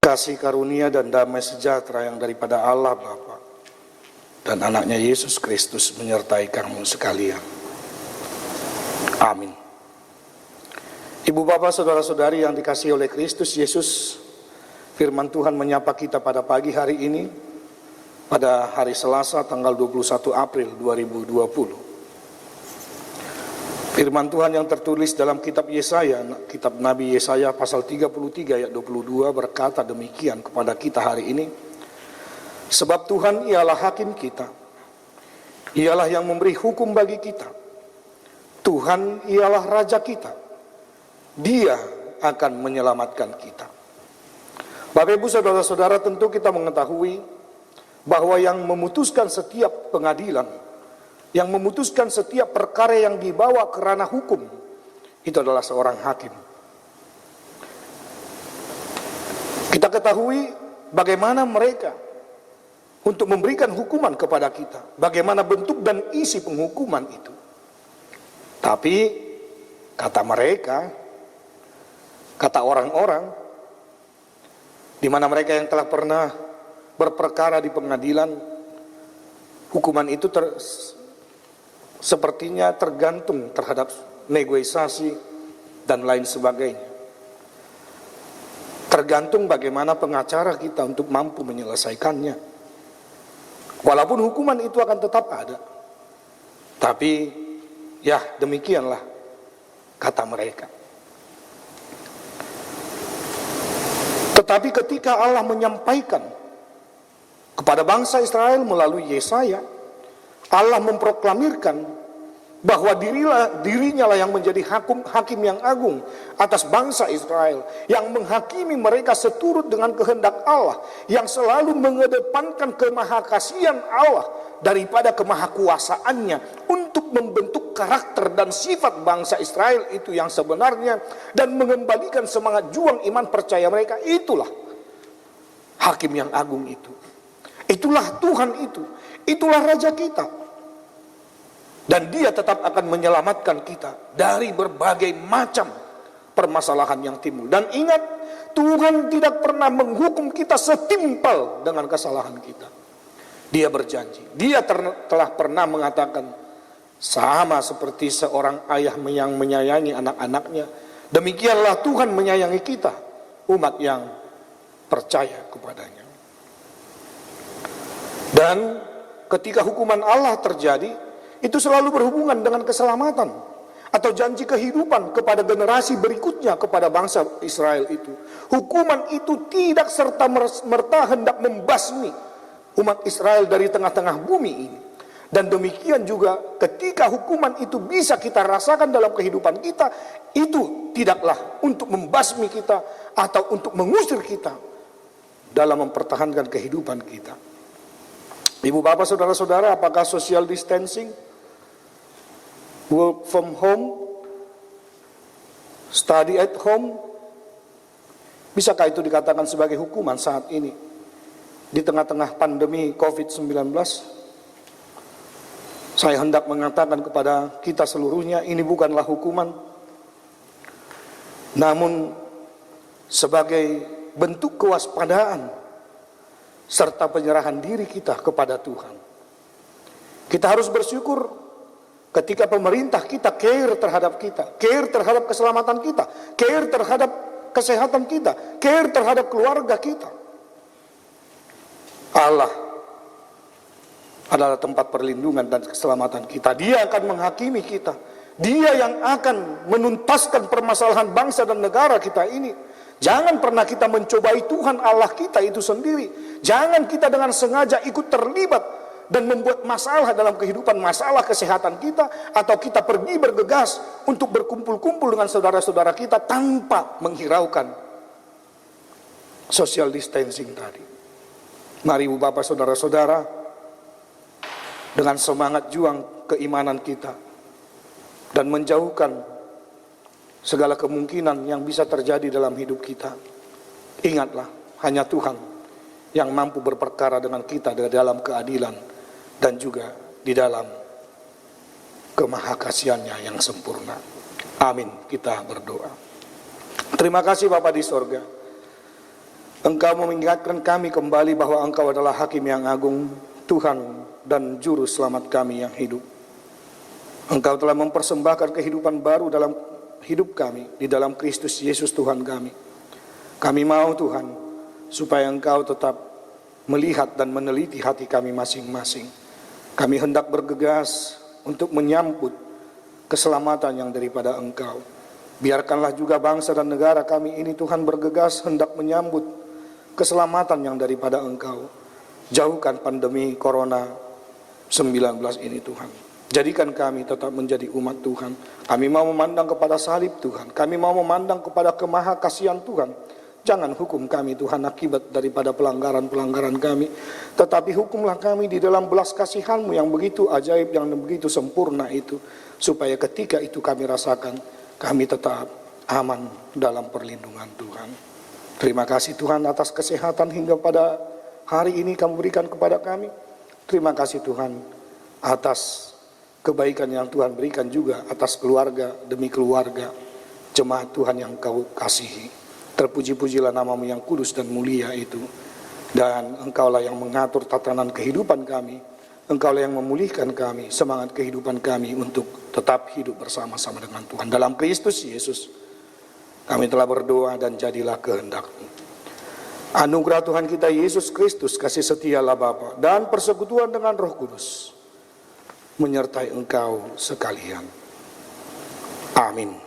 Kasih karunia dan damai sejahtera yang daripada Allah Bapa dan anaknya Yesus Kristus menyertai kamu sekalian. Amin. Ibu bapak saudara-saudari yang dikasihi oleh Kristus Yesus, firman Tuhan menyapa kita pada pagi hari ini, pada hari Selasa tanggal 21 April 2020. Firman Tuhan yang tertulis dalam kitab Yesaya, kitab Nabi Yesaya pasal 33 ayat 22 berkata demikian kepada kita hari ini. Sebab Tuhan ialah hakim kita, ialah yang memberi hukum bagi kita. Tuhan ialah raja kita, Dia akan menyelamatkan kita. Bapak ibu saudara-saudara, tentu kita mengetahui bahwa yang memutuskan setiap pengadilan, yang memutuskan setiap perkara yang dibawa ke ranah hukum, itu adalah seorang hakim. Kita ketahui bagaimana mereka untuk memberikan hukuman kepada kita, bagaimana bentuk dan isi penghukuman itu. Tapi kata mereka, kata orang-orang, di mana mereka yang telah pernah berperkara di pengadilan, hukuman itu sepertinya tergantung terhadap negosiasi dan lain sebagainya. Tergantung bagaimana pengacara kita untuk mampu menyelesaikannya. Walaupun hukuman itu akan tetap ada, tapi ya demikianlah kata mereka. Tetapi ketika Allah menyampaikan kepada bangsa Israel melalui Yesaya, Allah memproklamirkan bahwa dirinya lah yang menjadi hakim yang agung atas bangsa Israel, yang menghakimi mereka seturut dengan kehendak Allah, yang selalu mengedepankan kemahakasihan Allah daripada kemahakuasaannya untuk membentuk karakter dan sifat bangsa Israel itu yang sebenarnya, dan mengembalikan semangat juang iman percaya mereka. Itulah hakim yang agung itu, itulah Tuhan itu, itulah Raja kita. Dan Dia tetap akan menyelamatkan kita dari berbagai macam permasalahan yang timbul. Dan ingat, Tuhan tidak pernah menghukum kita setimpal dengan kesalahan kita. Dia berjanji, Dia telah pernah mengatakan, sama seperti seorang ayah yang menyayangi anak-anaknya, demikianlah Tuhan menyayangi kita, umat yang percaya kepadanya. Dan ketika hukuman Allah terjadi, itu selalu berhubungan dengan keselamatan atau janji kehidupan kepada generasi berikutnya kepada bangsa Israel itu. Hukuman itu tidak serta-merta hendak membasmi umat Israel dari tengah-tengah bumi ini. Dan demikian juga ketika hukuman itu bisa kita rasakan dalam kehidupan kita, itu tidaklah untuk membasmi kita atau untuk mengusir kita dalam mempertahankan kehidupan kita. Ibu bapak saudara-saudara, apakah social distancing, work from home, study at home, bisakah itu dikatakan sebagai hukuman saat ini di tengah-tengah pandemi COVID-19? Saya hendak mengatakan kepada kita seluruhnya, ini bukanlah hukuman, namun sebagai bentuk kewaspadaan serta penyerahan diri kita kepada Tuhan. Kita harus bersyukur ketika pemerintah kita care terhadap kita, care terhadap keselamatan kita, care terhadap kesehatan kita, care terhadap keluarga kita. Allah adalah tempat perlindungan dan keselamatan kita. Dia akan menghakimi kita. Dia yang akan menuntaskan permasalahan bangsa dan negara kita ini. Jangan pernah kita mencobai Tuhan Allah kita itu sendiri. Jangan kita dengan sengaja ikut terlibat dan membuat masalah dalam kehidupan, masalah kesehatan kita, atau kita pergi bergegas untuk berkumpul-kumpul dengan saudara-saudara kita tanpa menghiraukan social distancing tadi. Mari ibu bapak saudara-saudara, dengan semangat juang keimanan kita dan menjauhkan segala kemungkinan yang bisa terjadi dalam hidup kita, ingatlah, hanya Tuhan yang mampu berperkara dengan kita dalam keadilan dan juga di dalam kemahakasiannya yang sempurna. Amin. Kita berdoa. Terima kasih Bapa di sorga. Engkau mengingatkan kami kembali bahwa Engkau adalah Hakim yang agung, Tuhan dan Juru Selamat kami yang hidup. Engkau telah mempersembahkan kehidupan baru dalam hidup kami, di dalam Kristus Yesus Tuhan kami. Kami mau Tuhan, supaya Engkau tetap melihat dan meneliti hati kami masing-masing. Kami hendak bergegas untuk menyambut keselamatan yang daripada Engkau. Biarkanlah juga bangsa dan negara kami ini Tuhan bergegas hendak menyambut keselamatan yang daripada Engkau. Jauhkan pandemi Corona-19 ini Tuhan. Jadikan kami tetap menjadi umat Tuhan. Kami mau memandang kepada salib Tuhan. Kami mau memandang kepada kemahakasihan Tuhan. Jangan hukum kami Tuhan akibat daripada pelanggaran-pelanggaran kami. Tetapi hukumlah kami di dalam belas kasihan-Mu yang begitu ajaib, yang begitu sempurna itu. Supaya ketika itu kami rasakan, kami tetap aman dalam perlindungan Tuhan. Terima kasih Tuhan atas kesehatan hingga pada hari ini Kamu berikan kepada kami. Terima kasih Tuhan atas kebaikan yang Tuhan berikan juga atas keluarga demi keluarga jemaat Tuhan yang Kau kasihi. Terpuji-pujilah nama-Mu yang kudus dan mulia itu. Dan Engkaulah yang mengatur tatanan kehidupan kami. Engkaulah yang memulihkan kami, semangat kehidupan kami untuk tetap hidup bersama-sama dengan Tuhan. Dalam Kristus Yesus kami telah berdoa dan jadilah kehendak-Mu. Anugerah Tuhan kita Yesus Kristus, kasih setialah Bapa, dan persekutuan dengan Roh Kudus menyertai engkau sekalian. Amin.